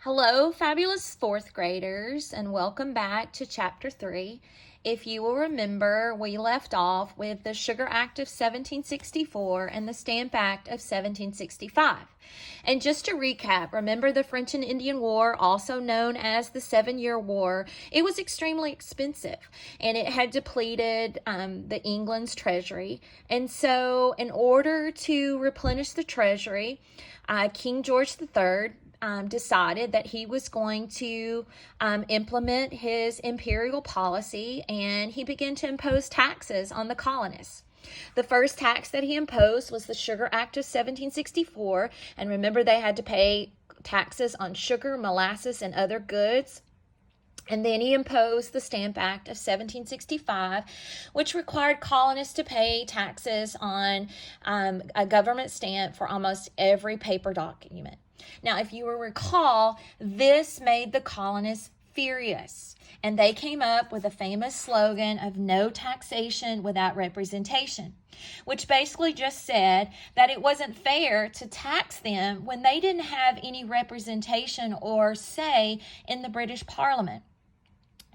Hello, fabulous fourth graders, and welcome back to Chapter 3. If you will remember, we left off with the Sugar Act of 1764 and the Stamp Act of 1765. And just to recap, remember the French and Indian War, also known as the 7-Year War. It was extremely expensive, and it had depleted the England's treasury. And so in order to replenish the treasury, King George III decided that he was going to implement his imperial policy, and he began to impose taxes on the colonists. The first tax that he imposed was the Sugar Act of 1764, and remember they had to pay taxes on sugar, molasses, and other goods. And then he imposed the Stamp Act of 1765, which required colonists to pay taxes on a government stamp for almost every paper document. Now, if you will recall, this made the colonists furious, and they came up with a famous slogan of no taxation without representation, which basically just said that it wasn't fair to tax them when they didn't have any representation or say in the British Parliament.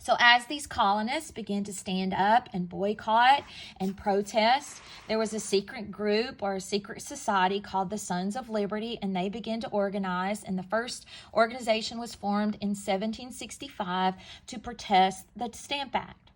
So as these colonists began to stand up and boycott and protest, there was a secret group or a secret society called the Sons of Liberty, and they began to organize, and the first organization was formed in 1765 to protest the Stamp Act.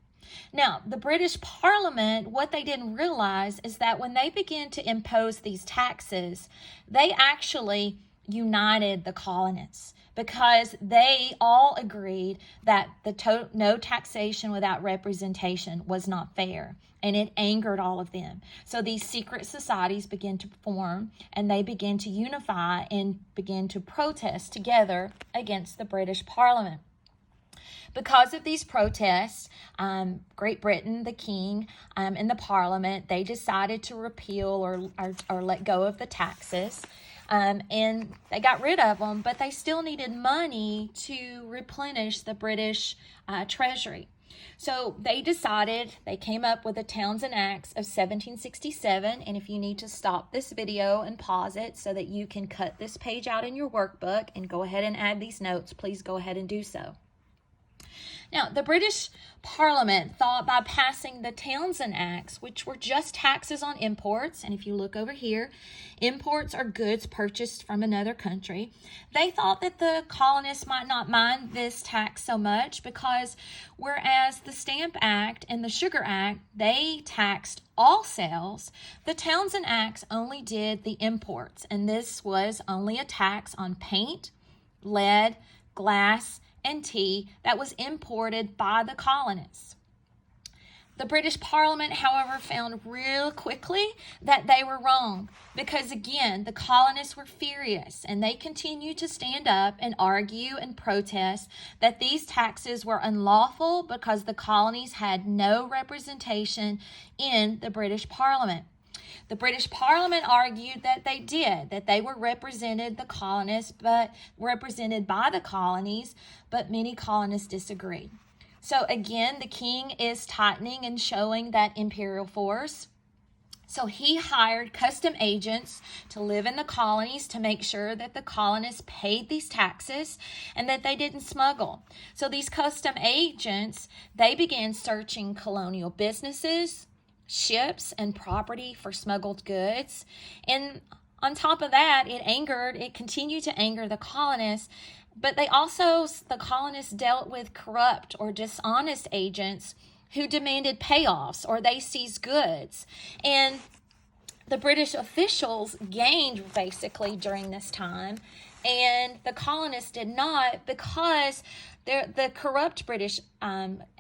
Now, the British Parliament, what they didn't realize is that when they began to impose these taxes, they actually united the colonists, because they all agreed that the no taxation without representation was not fair, and it angered all of them. So these secret societies began to form, and they began to unify and begin to protest together against the British Parliament. Because of these protests, Great Britain, the king, and the Parliament, they decided to repeal or let go of the taxes. And they got rid of them, but they still needed money to replenish the British treasury. So they came up with the Townshend Acts of 1767, and if you need to stop this video and pause it so that you can cut this page out in your workbook and go ahead and add these notes, please go ahead and do so. Now, the British Parliament thought by passing the Townshend Acts, which were just taxes on imports, and if you look over here, imports are goods purchased from another country, they thought that the colonists might not mind this tax so much, because whereas the Stamp Act and the Sugar Act, they taxed all sales, the Townshend Acts only did the imports, and this was only a tax on paint, lead, glass, and tea that was imported by the colonists. The British Parliament, however, found real quickly that they were wrong, because again, the colonists were furious, and they continued to stand up and argue and protest that these taxes were unlawful because the colonies had no representation in the British Parliament. The British Parliament argued that they did, that they were represented by the colonies, but many colonists disagreed. So again, the king is tightening and showing that imperial force. So he hired custom agents to live in the colonies to make sure that the colonists paid these taxes and that they didn't smuggle. So these custom agents, they began searching colonial businesses, ships, and property for smuggled goods. And on top of that, it continued to anger the colonists, but the colonists dealt with corrupt or dishonest agents who demanded payoffs, or they seized goods. And the British officials gained basically during this time, and the colonists did not, because the corrupt British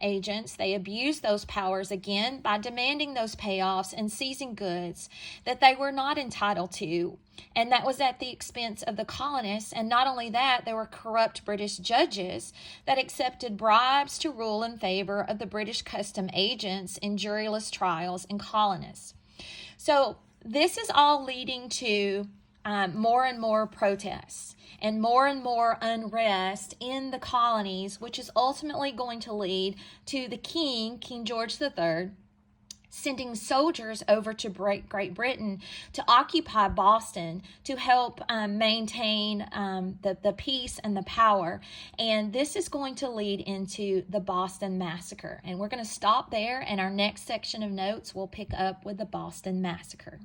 agents, they abused those powers again by demanding those payoffs and seizing goods that they were not entitled to. And that was at the expense of the colonists. And not only that, there were corrupt British judges that accepted bribes to rule in favor of the British custom agents in juryless trials in colonists. So this is all leading to more and more protests and more unrest in the colonies, which is ultimately going to lead to the King George III, sending soldiers over to Great Britain to occupy Boston to help maintain the peace and the power. And this is going to lead into the Boston Massacre. And we're going to stop there, and our next section of notes will pick up with the Boston Massacre.